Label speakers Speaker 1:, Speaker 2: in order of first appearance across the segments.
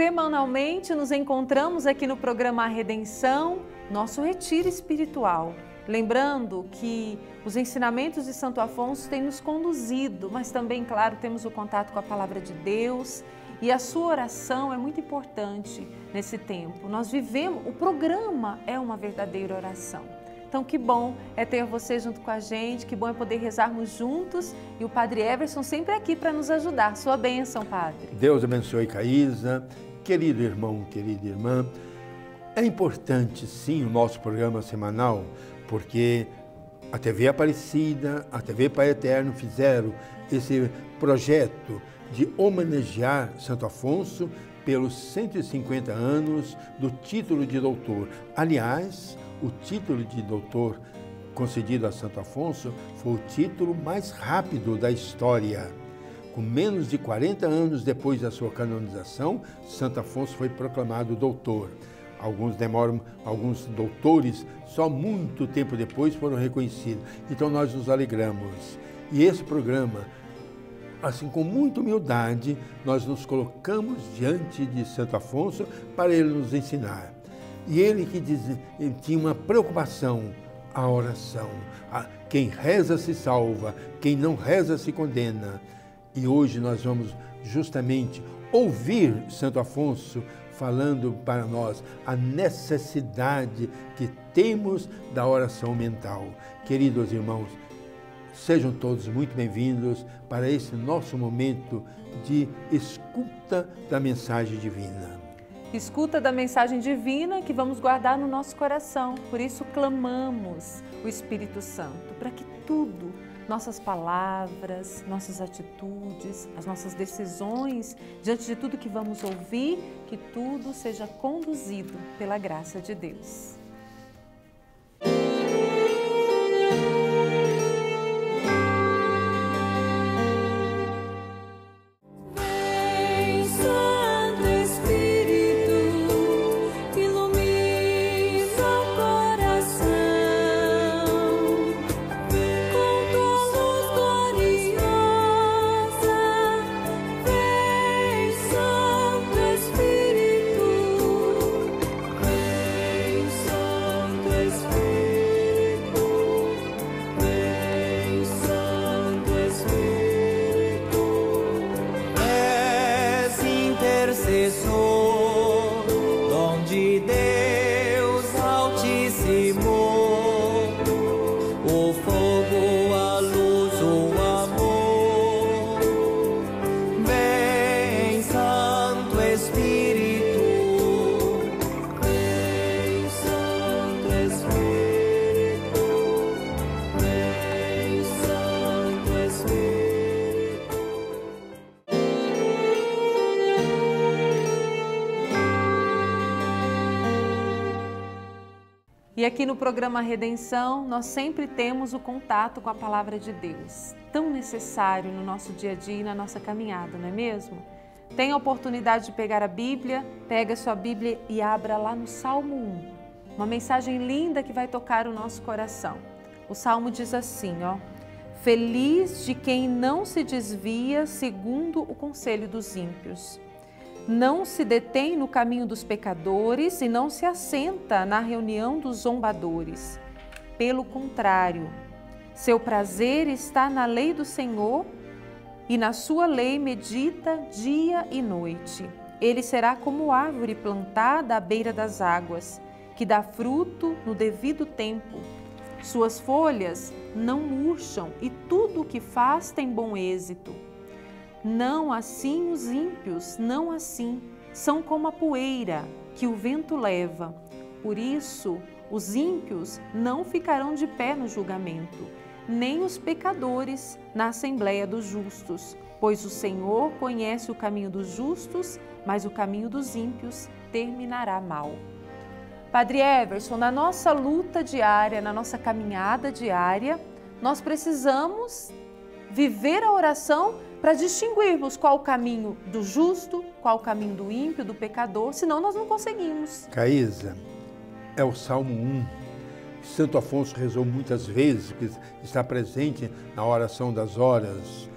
Speaker 1: Semanalmente nos encontramos aqui no programa Redenção, nosso retiro espiritual. Lembrando que os ensinamentos de Santo Afonso têm nos conduzido, mas também, claro, temos o contato com a Palavra de Deus e a sua oração é muito importante nesse tempo. Nós vivemos, o programa é uma verdadeira oração. Então, que bom é ter você junto com a gente, que bom é poder rezarmos juntos e o Padre Everson sempre aqui para nos ajudar. Sua bênção, Padre.
Speaker 2: Deus abençoe, Caísa. Querido irmão, querida irmã, é importante sim o nosso programa semanal, porque a TV Aparecida, a TV Pai Eterno fizeram esse projeto de homenagear Santo Afonso pelos 150 anos do título de doutor. Aliás, o título de doutor concedido a Santo Afonso foi o título mais rápido da história. Com menos de 40 anos depois da sua canonização, Santo Afonso foi proclamado doutor. Alguns doutores, só muito tempo depois foram reconhecidos. Então nós nos alegramos. E esse programa, assim, com muita humildade, nós nos colocamos diante de Santo Afonso para ele nos ensinar. E ele ele tinha uma preocupação, a oração. Quem reza se salva, quem não reza se condena. E hoje nós vamos justamente ouvir Santo Afonso falando para nós a necessidade que temos da oração mental. Queridos irmãos, sejam todos muito bem-vindos para esse nosso momento de escuta da mensagem divina.
Speaker 1: Escuta da mensagem divina que vamos guardar no nosso coração. Por isso clamamos o Espírito Santo para que tudo, nossas palavras, nossas atitudes, as nossas decisões, diante de tudo que vamos ouvir, que tudo seja conduzido pela graça de Deus. E aqui no programa Redenção, nós sempre temos o contato com a Palavra de Deus, tão necessário no nosso dia a dia e na nossa caminhada, não é mesmo? Tenha a oportunidade de pegar a Bíblia, pega a sua Bíblia e abra lá no Salmo 1, uma mensagem linda que vai tocar o nosso coração. O Salmo diz assim, ó: Feliz de quem não se desvia segundo o conselho dos ímpios. Não se detém no caminho dos pecadores e não se assenta na reunião dos zombadores. Pelo contrário, seu prazer está na lei do Senhor e na sua lei medita dia e noite. Ele será como árvore plantada à beira das águas, que dá fruto no devido tempo. Suas folhas não murcham e tudo o que faz tem bom êxito. Não assim os ímpios, não assim, são como a poeira que o vento leva. Por isso, os ímpios não ficarão de pé no julgamento, nem os pecadores na assembleia dos justos, pois o Senhor conhece o caminho dos justos, mas o caminho dos ímpios terminará mal. Padre Everson, na nossa luta diária, na nossa caminhada diária, nós precisamos viver a oração para distinguirmos qual o caminho do justo, qual o caminho do ímpio, do pecador, senão nós não conseguimos.
Speaker 2: Caísa, é o Salmo 1. Santo Afonso rezou muitas vezes, que está presente na oração das horas.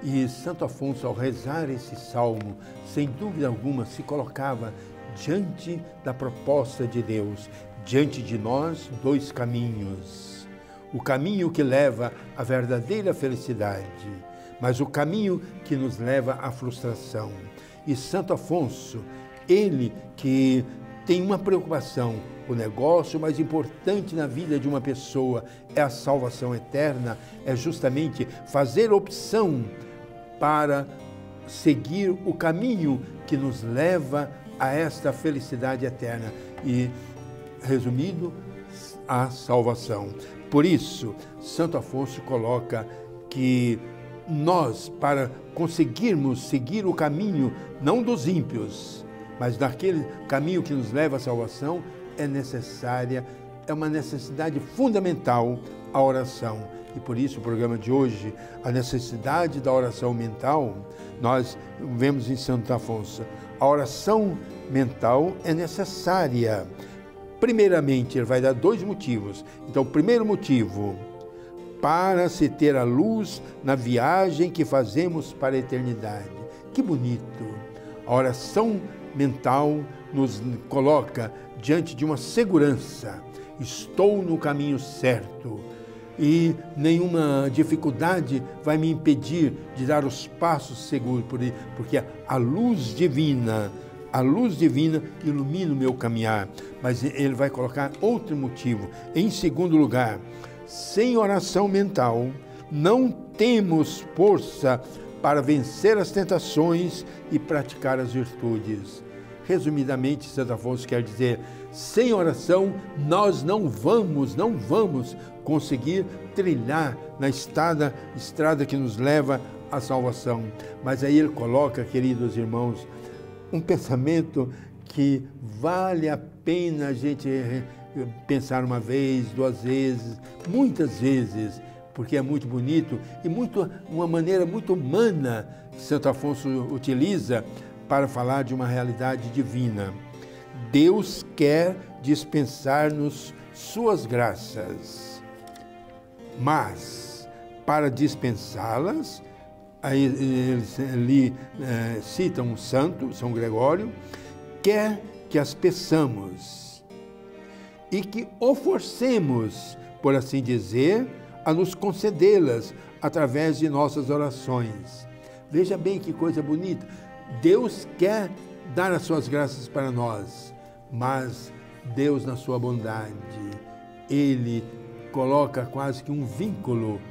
Speaker 2: E Santo Afonso, ao rezar esse salmo, sem dúvida alguma, se colocava diante da proposta de Deus. Diante de nós, dois caminhos. O caminho que leva à verdadeira felicidade, mas o caminho que nos leva à frustração. E Santo Afonso, ele que tem uma preocupação, o negócio mais importante na vida de uma pessoa é a salvação eterna, é justamente fazer opção para seguir o caminho que nos leva a esta felicidade eterna e, resumido, a salvação. Por isso, Santo Afonso coloca que nós, para conseguirmos seguir o caminho, não dos ímpios, mas daquele caminho que nos leva à salvação, é uma necessidade fundamental a oração. E por isso o programa de hoje, a necessidade da oração mental, nós vemos em Santo Afonso. A oração mental é necessária. Primeiramente, ele vai dar dois motivos. Então, o primeiro motivo, para se ter a luz na viagem que fazemos para a eternidade. Que bonito! A oração mental nos coloca diante de uma segurança. Estou no caminho certo e nenhuma dificuldade vai me impedir de dar os passos seguros, porque a luz divina ilumina o meu caminhar. Mas ele vai colocar outro motivo. Em segundo lugar, sem oração mental, não temos força para vencer as tentações e praticar as virtudes. Resumidamente, Santo Afonso quer dizer, sem oração nós não vamos conseguir trilhar na estrada que nos leva à salvação. Mas aí ele coloca, queridos irmãos, um pensamento que vale a pena a gente pensar uma vez, duas vezes, muitas vezes, porque é muito bonito e uma maneira muito humana que Santo Afonso utiliza para falar de uma realidade divina. Deus quer dispensar-nos suas graças, mas para dispensá-las, aí ele cita um santo, São Gregório, quer que as peçamos e que o forcemos, por assim dizer, a nos concedê-las através de nossas orações. Veja bem que coisa bonita. Deus quer dar as suas graças para nós, mas Deus, na sua bondade, Ele coloca quase que um vínculo.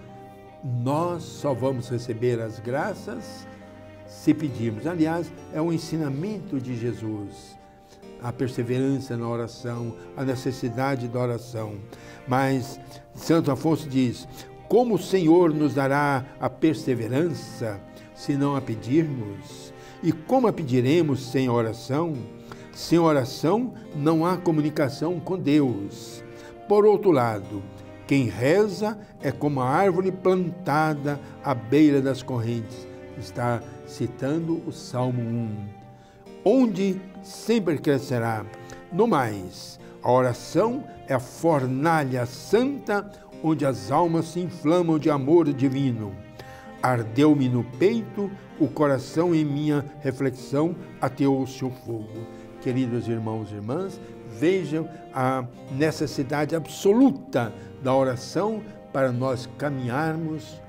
Speaker 2: Nós só vamos receber as graças se pedirmos. Aliás, é um ensinamento de Jesus, a perseverança na oração, a necessidade da oração. Mas Santo Afonso diz, como o Senhor nos dará a perseverança se não a pedirmos? E como a pediremos sem oração? Sem oração não há comunicação com Deus. Por outro lado, quem reza é como a árvore plantada à beira das correntes. Está citando o Salmo 1. Onde sempre crescerá. No mais, a oração é a fornalha santa onde as almas se inflamam de amor divino. Ardeu-me no peito o coração, em minha reflexão ateou-se o fogo. Queridos irmãos e irmãs, vejam a necessidade absoluta da oração para nós caminharmos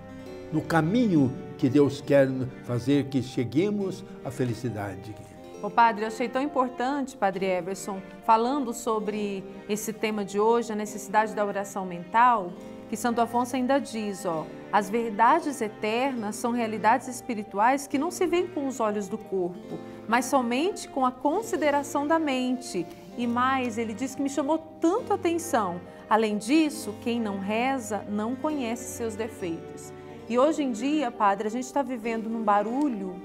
Speaker 2: no caminho que Deus quer fazer que cheguemos à felicidade.
Speaker 1: Ô padre, eu achei tão importante, Padre Everson, falando sobre esse tema de hoje, a necessidade da oração mental, que Santo Afonso ainda diz, as verdades eternas são realidades espirituais que não se veem com os olhos do corpo, mas somente com a consideração da mente. E mais, ele diz que me chamou tanto a atenção. Além disso, quem não reza não conhece seus defeitos. E hoje em dia, padre, a gente está vivendo num barulho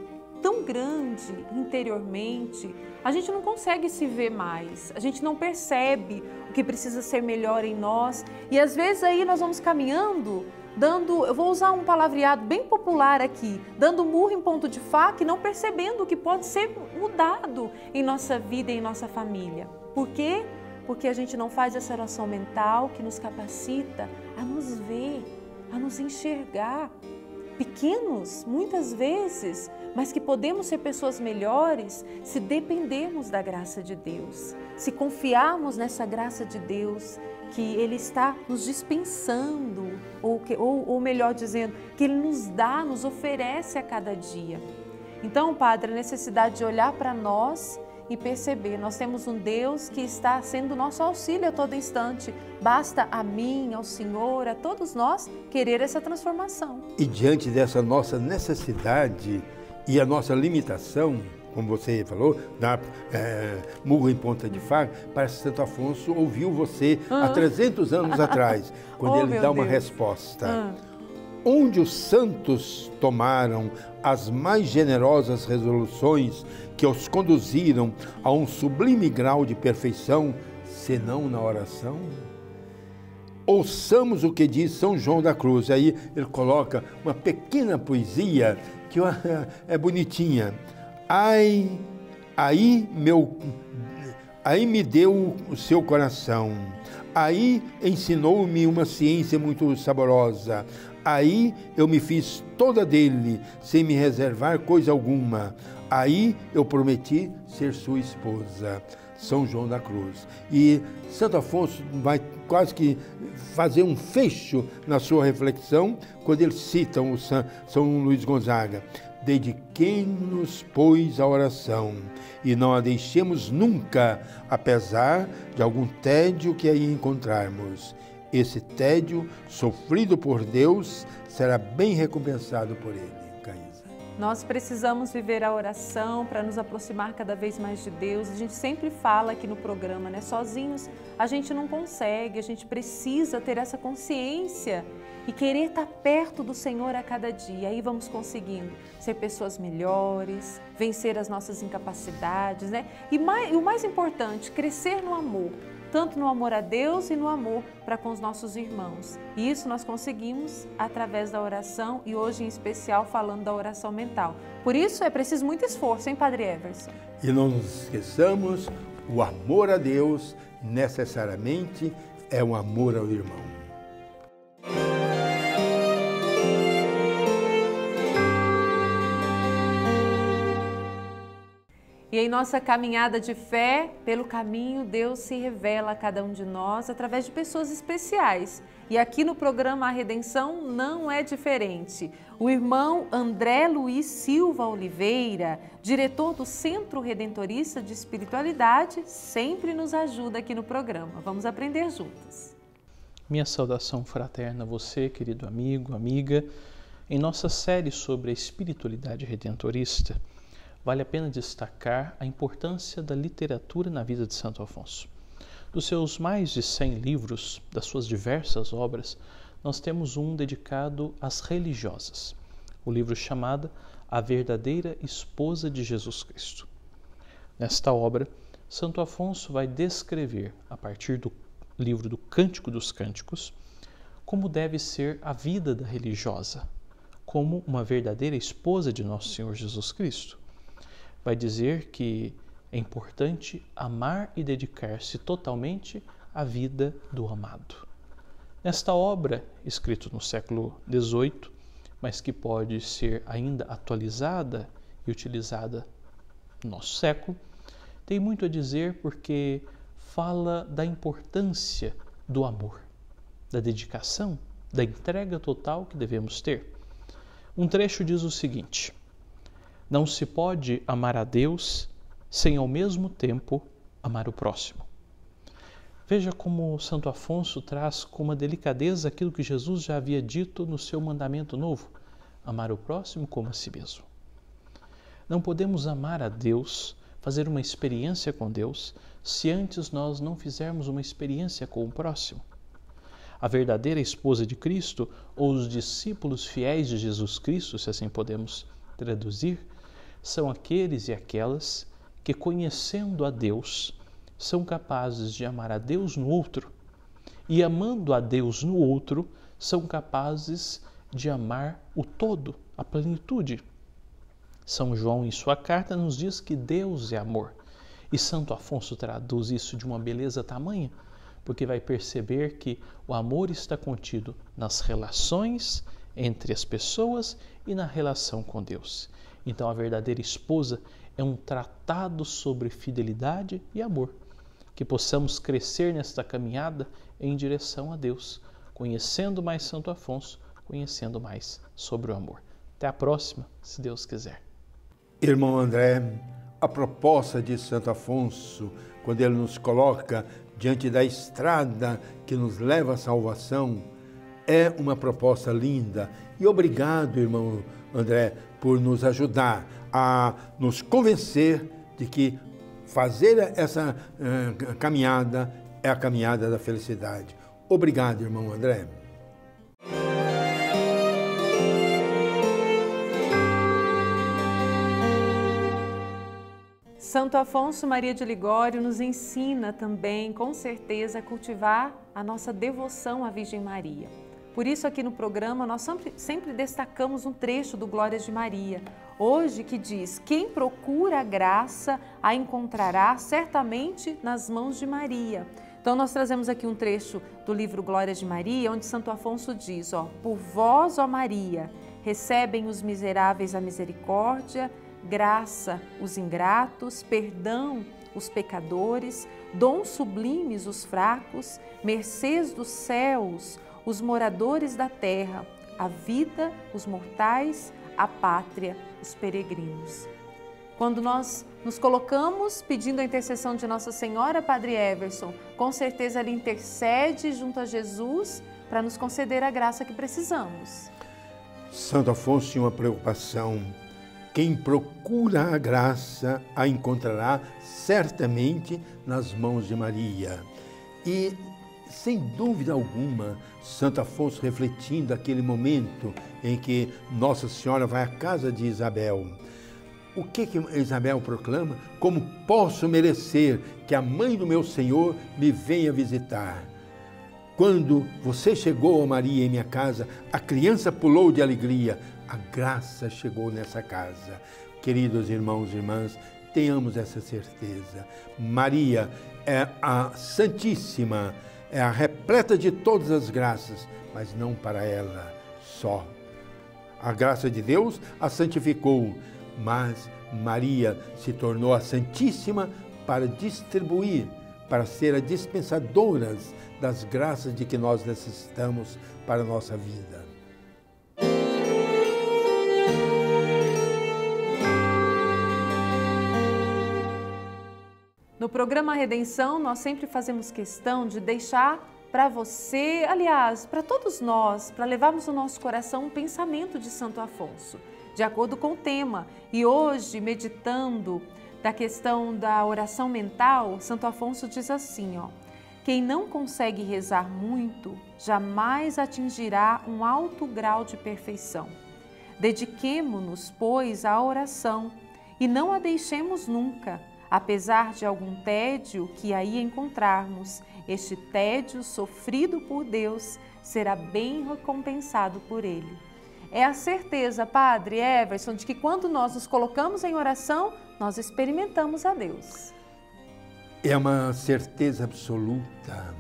Speaker 1: tão grande interiormente, a gente não consegue se ver mais, a gente não percebe o que precisa ser melhor em nós. E às vezes aí nós vamos caminhando, eu vou usar um palavreado bem popular aqui, dando murro em ponto de faca e não percebendo o que pode ser mudado em nossa vida e em nossa família. Por quê? Porque a gente não faz essa oração mental que nos capacita a nos ver, a nos enxergar. pequenos, muitas vezes, mas que podemos ser pessoas melhores se dependermos da graça de Deus, se confiarmos nessa graça de Deus que Ele está nos dispensando, ou melhor dizendo, que Ele nos dá, nos oferece a cada dia. Então, Padre, a necessidade de olhar para nós e perceber, nós temos um Deus que está sendo nosso auxílio a todo instante. Basta a mim, ao Senhor, a todos nós querer essa transformação.
Speaker 2: E diante dessa nossa necessidade e a nossa limitação, como você falou, dar murro em ponta de faca, parece que Santo Afonso ouviu você há 300 anos atrás, quando ele dá uma resposta. Onde os santos tomaram as mais generosas resoluções que os conduziram a um sublime grau de perfeição, senão na oração? Ouçamos o que diz São João da Cruz. Aí ele coloca uma pequena poesia que é bonitinha. Aí me deu o seu coração, aí ensinou-me uma ciência muito saborosa, aí eu me fiz toda dele, sem me reservar coisa alguma, aí eu prometi ser sua esposa. São João da Cruz. E Santo Afonso vai quase que fazer um fecho na sua reflexão quando ele cita o São Luís Gonzaga. Dediquemo-nos, pois, à oração e não a deixemos nunca, apesar de algum tédio que aí encontrarmos. Esse tédio, sofrido por Deus, será bem recompensado por Ele.
Speaker 1: Nós precisamos viver a oração para nos aproximar cada vez mais de Deus. A gente sempre fala aqui no programa, né? Sozinhos a gente não consegue, a gente precisa ter essa consciência e querer estar perto do Senhor a cada dia. Aí vamos conseguindo ser pessoas melhores, vencer as nossas incapacidades, né? E o mais importante, crescer no amor. Tanto no amor a Deus e no amor para com os nossos irmãos. E isso nós conseguimos através da oração e hoje em especial falando da oração mental. Por isso é preciso muito esforço, hein, Padre Everson?
Speaker 2: E não nos esqueçamos, o amor a Deus necessariamente é um amor ao irmão.
Speaker 1: E em nossa caminhada de fé, pelo caminho, Deus se revela a cada um de nós através de pessoas especiais. E aqui no programa A Redenção não é diferente. O irmão André Luiz Silva Oliveira, diretor do Centro Redentorista de Espiritualidade, sempre nos ajuda aqui no programa. Vamos aprender juntos.
Speaker 3: Minha saudação fraterna a você, querido amigo, amiga. Em nossa série sobre a espiritualidade redentorista, vale a pena destacar a importância da literatura na vida de Santo Afonso. Dos seus mais de 100 livros, das suas diversas obras, nós temos um dedicado às religiosas, o livro chamado A Verdadeira Esposa de Jesus Cristo. Nesta obra, Santo Afonso vai descrever, a partir do livro do Cântico dos Cânticos, como deve ser a vida da religiosa, como uma verdadeira esposa de Nosso Senhor Jesus Cristo. Vai dizer que é importante amar e dedicar-se totalmente à vida do amado. Nesta obra, escrita no século XVIII, mas que pode ser ainda atualizada e utilizada no nosso século, tem muito a dizer porque fala da importância do amor, da dedicação, da entrega total que devemos ter. Um trecho diz o seguinte: não se pode amar a Deus sem ao mesmo tempo amar o próximo. Veja como Santo Afonso traz com uma delicadeza aquilo que Jesus já havia dito no seu mandamento novo: amar o próximo como a si mesmo. Não podemos amar a Deus, fazer uma experiência com Deus, se antes nós não fizermos uma experiência com o próximo. A verdadeira esposa de Cristo, ou os discípulos fiéis de Jesus Cristo, se assim podemos traduzir, são aqueles e aquelas que, conhecendo a Deus, são capazes de amar a Deus no outro e, amando a Deus no outro, são capazes de amar o todo, a plenitude. São João, em sua carta, nos diz que Deus é amor. E Santo Afonso traduz isso de uma beleza tamanha, porque vai perceber que o amor está contido nas relações entre as pessoas e na relação com Deus. Então, a verdadeira esposa é um tratado sobre fidelidade e amor. Que possamos crescer nesta caminhada em direção a Deus, conhecendo mais Santo Afonso, conhecendo mais sobre o amor. Até a próxima, se Deus quiser.
Speaker 2: Irmão André, a proposta de Santo Afonso, quando ele nos coloca diante da estrada que nos leva à salvação, é uma proposta linda. E obrigado, irmão André, por nos ajudar a nos convencer de que fazer essa caminhada é a caminhada da felicidade. Obrigado, irmão André.
Speaker 1: Santo Afonso Maria de Ligório nos ensina também, com certeza, a cultivar a nossa devoção à Virgem Maria. Por isso, aqui no programa, nós sempre destacamos um trecho do Glórias de Maria, hoje que diz: quem procura a graça a encontrará certamente nas mãos de Maria. Então, nós trazemos aqui um trecho do livro Glórias de Maria, onde Santo Afonso diz, por vós, ó Maria, recebem os miseráveis a misericórdia, graça os ingratos, perdão os pecadores, dons sublimes os fracos, mercês dos céus os moradores da terra, a vida os mortais, a pátria os peregrinos. Quando nós nos colocamos pedindo a intercessão de Nossa Senhora, Padre Everson, com certeza ela intercede junto a Jesus para nos conceder a graça que precisamos.
Speaker 2: Santo Afonso tinha uma preocupação. Quem procura a graça a encontrará certamente nas mãos de Maria. E, sem dúvida alguma, Santo Afonso refletindo aquele momento em que Nossa Senhora vai à casa de Isabel. O que Isabel proclama? Como posso merecer que a mãe do meu Senhor me venha visitar? Quando você chegou, Maria, em minha casa, a criança pulou de alegria. A graça chegou nessa casa. Queridos irmãos e irmãs, tenhamos essa certeza. Maria é a Santíssima, é a repleta de todas as graças, mas não para ela só. A graça de Deus a santificou, mas Maria se tornou a Santíssima para distribuir, para ser a dispensadora das graças de que nós necessitamos para a nossa vida.
Speaker 1: No programa Redenção, nós sempre fazemos questão de deixar para você, aliás, para todos nós, para levarmos no nosso coração um pensamento de Santo Afonso, de acordo com o tema. E hoje, meditando da questão da oração mental, Santo Afonso diz assim, quem não consegue rezar muito, jamais atingirá um alto grau de perfeição. Dediquemo-nos, pois, à oração e não a deixemos nunca, apesar de algum tédio que aí encontrarmos. Este tédio sofrido por Deus será bem recompensado por Ele. É a certeza, Padre Everson, de que quando nós nos colocamos em oração, nós experimentamos a Deus.
Speaker 2: É uma certeza absoluta,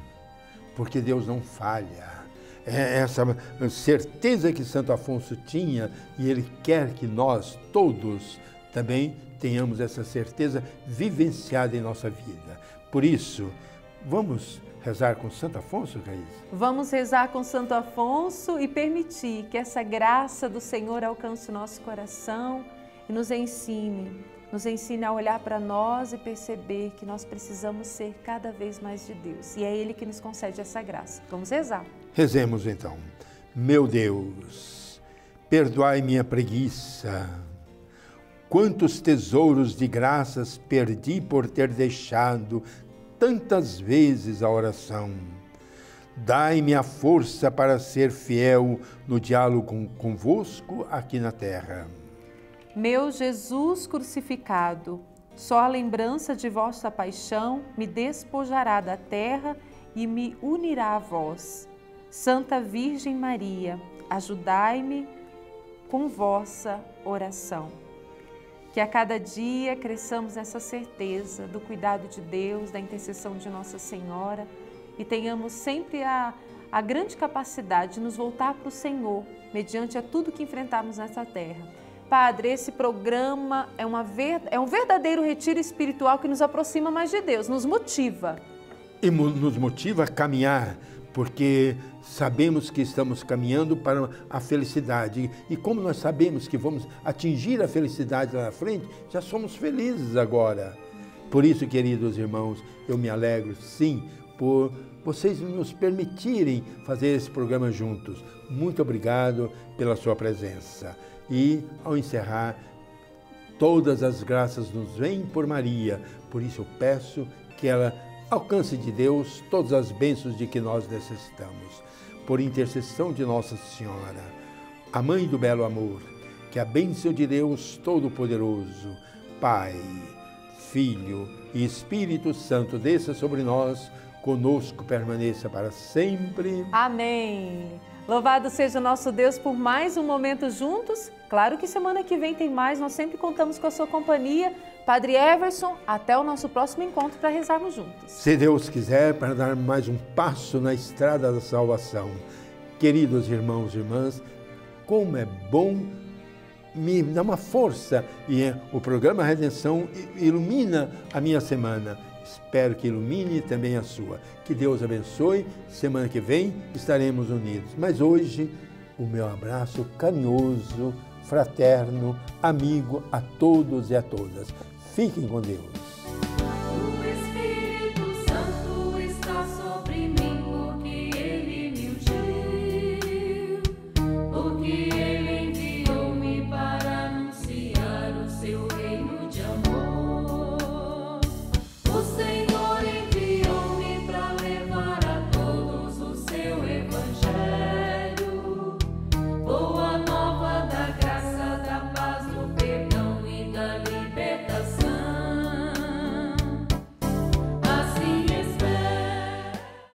Speaker 2: porque Deus não falha. É essa certeza que Santo Afonso tinha e ele quer que nós todos também tenhamos essa certeza vivenciada em nossa vida. Por isso, vamos rezar com Santo Afonso, Raiz?
Speaker 1: Vamos rezar com Santo Afonso e permitir que essa graça do Senhor alcance o nosso coração e nos ensine a olhar para nós e perceber que nós precisamos ser cada vez mais de Deus. E é Ele que nos concede essa graça. Vamos rezar.
Speaker 2: Rezemos então. Meu Deus, perdoai minha preguiça. Quantos tesouros de graças perdi por ter deixado tantas vezes a oração. Dai-me a força para ser fiel no diálogo convosco aqui na terra.
Speaker 1: Meu Jesus crucificado, só a lembrança de vossa paixão me despojará da terra e me unirá a vós. Santa Virgem Maria, ajudai-me com vossa oração. Que a cada dia cresçamos nessa certeza do cuidado de Deus, da intercessão de Nossa Senhora e tenhamos sempre a a grande capacidade de nos voltar para o Senhor, mediante a tudo que enfrentarmos nessa terra. Padre, esse programa é um verdadeiro retiro espiritual que nos aproxima mais de Deus, nos motiva.
Speaker 2: E nos motiva a caminhar, porque sabemos que estamos caminhando para a felicidade. E como nós sabemos que vamos atingir a felicidade lá na frente, já somos felizes agora. Por isso, queridos irmãos, eu me alegro, sim, por vocês nos permitirem fazer esse programa juntos. Muito obrigado pela sua presença. E, ao encerrar, todas as graças nos vêm por Maria. Por isso eu peço que ela alcance de Deus todas as bênçãos de que nós necessitamos. Por intercessão de Nossa Senhora, a Mãe do Belo Amor, que a bênção de Deus Todo-Poderoso, Pai, Filho e Espírito Santo desça sobre nós, conosco permaneça para sempre.
Speaker 1: Amém. Louvado seja o nosso Deus por mais um momento juntos. Claro que semana que vem tem mais, nós sempre contamos com a sua companhia. Padre Everson, até o nosso próximo encontro para rezarmos juntos.
Speaker 2: Se Deus quiser, para dar mais um passo na estrada da salvação. Queridos irmãos e irmãs, como é bom, me dá uma força e o programa Redenção ilumina a minha semana. Espero que ilumine também a sua. Que Deus abençoe. Semana que vem estaremos unidos. Mas hoje, o meu abraço carinhoso, fraterno, amigo a todos e a todas. Fiquem com Deus.